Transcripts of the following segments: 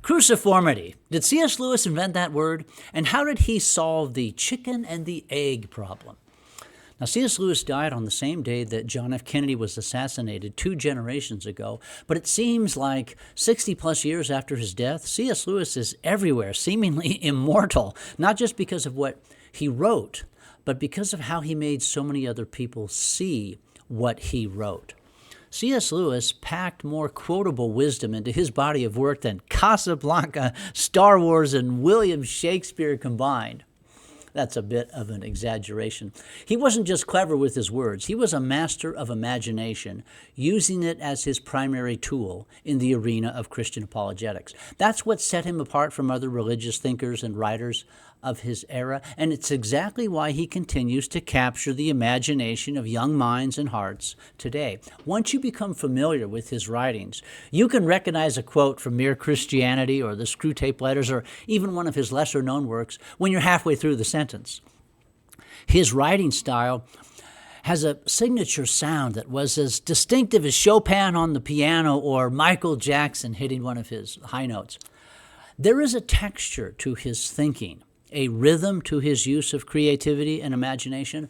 Cruciformity. Did C.S. Lewis invent that word? And how did he solve the chicken and the egg problem? Now, C.S. Lewis died on the same day that John F. Kennedy was assassinated 2 generations ago, but it seems like 60-plus years after his death, C.S. Lewis is everywhere, seemingly immortal, not just because of what he wrote, but because of how he made so many other people see what he wrote. C.S. Lewis packed more quotable wisdom into his body of work than Casablanca, Star Wars, and William Shakespeare combined. That's a bit of an exaggeration. He wasn't just clever with his words. He was a master of imagination, using it as his primary tool in the arena of Christian apologetics. That's what set him apart from other religious thinkers and writers of his era, and it's exactly why he continues to capture the imagination of young minds and hearts today. Once you become familiar with his writings, you can recognize a quote from Mere Christianity or the Screwtape Letters or even one of his lesser-known works when you're halfway through the sentence. His writing style has a signature sound that was as distinctive as Chopin on the piano or Michael Jackson hitting one of his high notes. There is a texture to his thinking, a rhythm to his use of creativity and imagination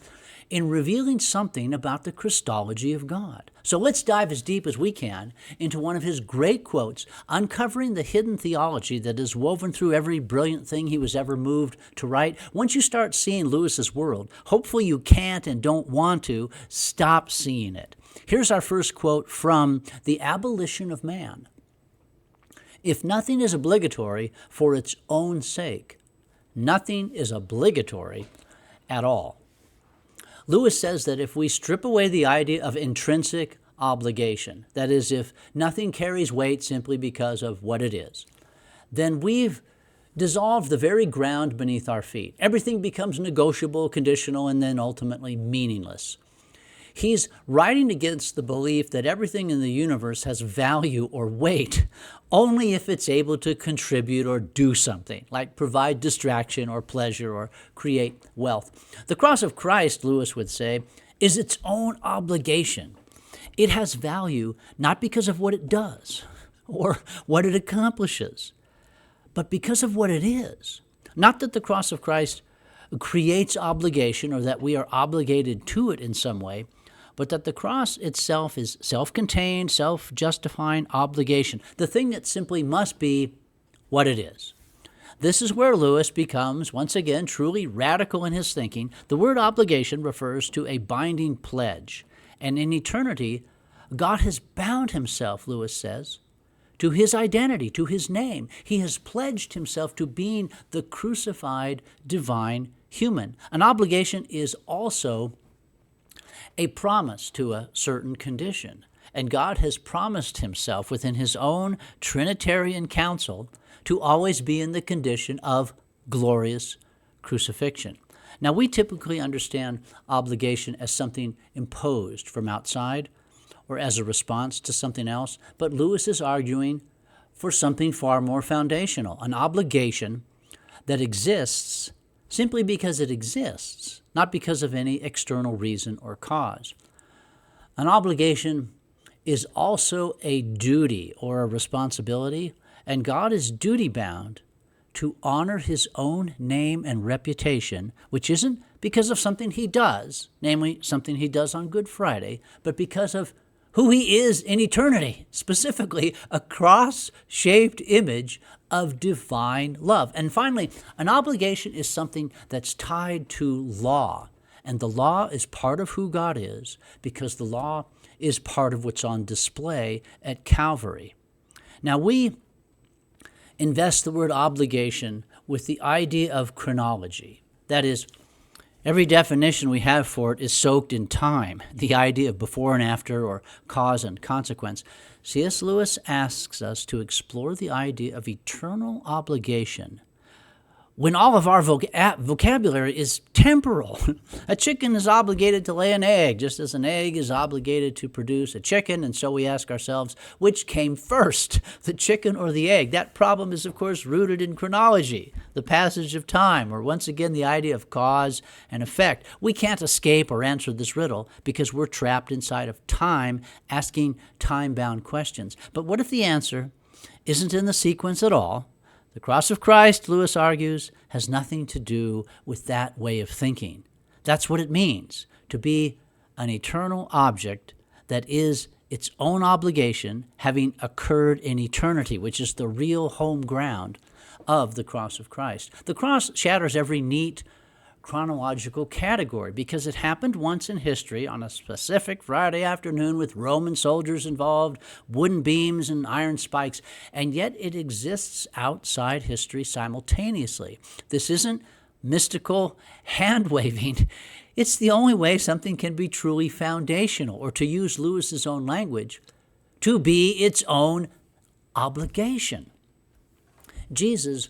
in revealing something about the Christology of God. So let's dive as deep as we can into one of his great quotes, uncovering the hidden theology that is woven through every brilliant thing he was ever moved to write. Once you start seeing Lewis's world, hopefully you can't and don't want to stop seeing it. Here's our first quote from The Abolition of Man. If nothing is obligatory for its own sake, nothing is obligatory at all. Lewis says that if we strip away the idea of intrinsic obligation, that is, if nothing carries weight simply because of what it is, then we've dissolved the very ground beneath our feet. Everything becomes negotiable, conditional, and then ultimately meaningless. He's writing against the belief that everything in the universe has value or weight only if it's able to contribute or do something, like provide distraction or pleasure or create wealth. The cross of Christ, Lewis would say, is its own obligation. It has value not because of what it does or what it accomplishes, but because of what it is. Not that the cross of Christ creates obligation or that we are obligated to it in some way, but that the cross itself is self-contained, self-justifying obligation, the thing that simply must be what it is. This is where Lewis becomes, once again, truly radical in his thinking. The word obligation refers to a binding pledge, and in eternity, God has bound himself, Lewis says, to his identity, to his name. He has pledged himself to being the crucified divine human. An obligation is also a promise to a certain condition. And God has promised himself within his own Trinitarian counsel to always be in the condition of glorious crucifixion. Now, we typically understand obligation as something imposed from outside or as a response to something else, but Lewis is arguing for something far more foundational, an obligation that exists simply because it exists, not because of any external reason or cause. An obligation is also a duty or a responsibility, and God is duty-bound to honor his own name and reputation, which isn't because of something he does, namely something he does on Good Friday, but because of who he is in eternity, specifically a cross-shaped image of divine love. And finally, an obligation is something that's tied to law, and the law is part of who God is because the law is part of what's on display at Calvary. Now, we invest the word obligation with the idea of chronology. That is, every definition we have for it is soaked in time, the idea of before and after or cause and consequence. C.S. Lewis asks us to explore the idea of eternal obligation when all of our vocabulary is temporal. A chicken is obligated to lay an egg, just as an egg is obligated to produce a chicken, and so we ask ourselves, which came first, the chicken or the egg? That problem is, of course, rooted in chronology, the passage of time, or once again, the idea of cause and effect. We can't escape or answer this riddle because we're trapped inside of time, asking time-bound questions. But what if the answer isn't in the sequence at all. The cross of Christ, Lewis argues, has nothing to do with that way of thinking. That's what it means to be an eternal object that is its own obligation, having occurred in eternity, which is the real home ground of the cross of Christ. The cross shatters every neat chronological category because it happened once in history on a specific Friday afternoon with Roman soldiers involved, wooden beams and iron spikes, and yet it exists outside history simultaneously. This isn't mystical hand-waving. It's the only way something can be truly foundational, or to use Lewis's own language, to be its own obligation. Jesus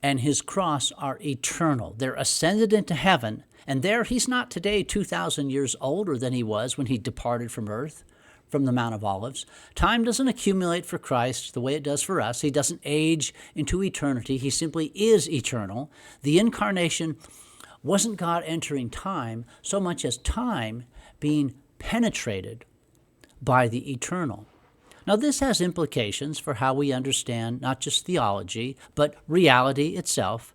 and his cross are eternal. They're ascended into heaven, and there he's not today 2,000 years older than he was when he departed from earth, from the Mount of Olives. Time doesn't accumulate for Christ the way it does for us. He doesn't age into eternity. He simply is eternal. The incarnation wasn't God entering time so much as time being penetrated by the eternal. Now, this has implications for how we understand not just theology, but reality itself.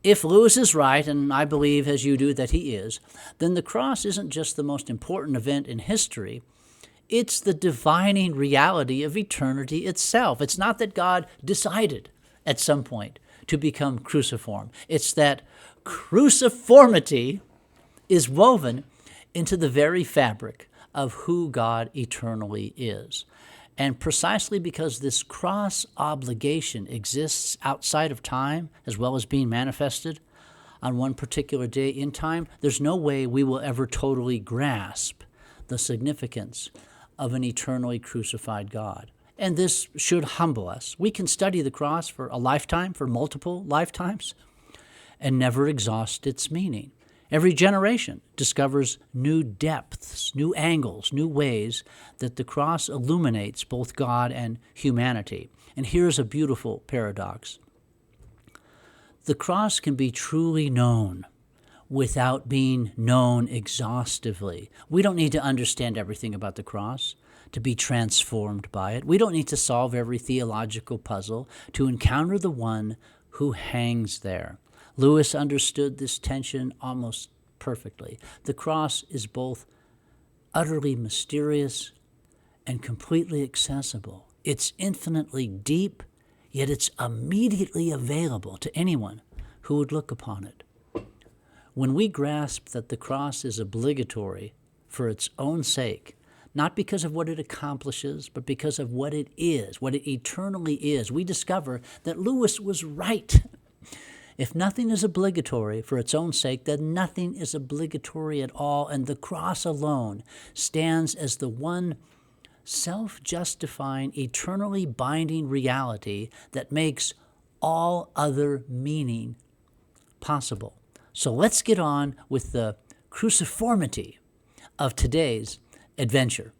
If Lewis is right, and I believe, as you do, that he is, then the cross isn't just the most important event in history. It's the defining reality of eternity itself. It's not that God decided at some point to become cruciform. It's that cruciformity is woven into the very fabric of who God eternally is. And precisely because this cross obligation exists outside of time, as well as being manifested on one particular day in time, there's no way we will ever totally grasp the significance of an eternally crucified God. And this should humble us. We can study the cross for a lifetime, for multiple lifetimes, and never exhaust its meaning. Every generation discovers new depths, new angles, new ways that the cross illuminates both God and humanity. And here's a beautiful paradox. The cross can be truly known without being known exhaustively. We don't need to understand everything about the cross to be transformed by it. We don't need to solve every theological puzzle to encounter the one who hangs there. Lewis understood this tension almost perfectly. The cross is both utterly mysterious and completely accessible. It's infinitely deep, yet it's immediately available to anyone who would look upon it. When we grasp that the cross is obligatory for its own sake, not because of what it accomplishes, but because of what it is, what it eternally is, we discover that Lewis was right. If nothing is obligatory for its own sake, then nothing is obligatory at all, and the cross alone stands as the one self-justifying, eternally binding reality that makes all other meaning possible. So let's get on with the cruciformity of today's adventure.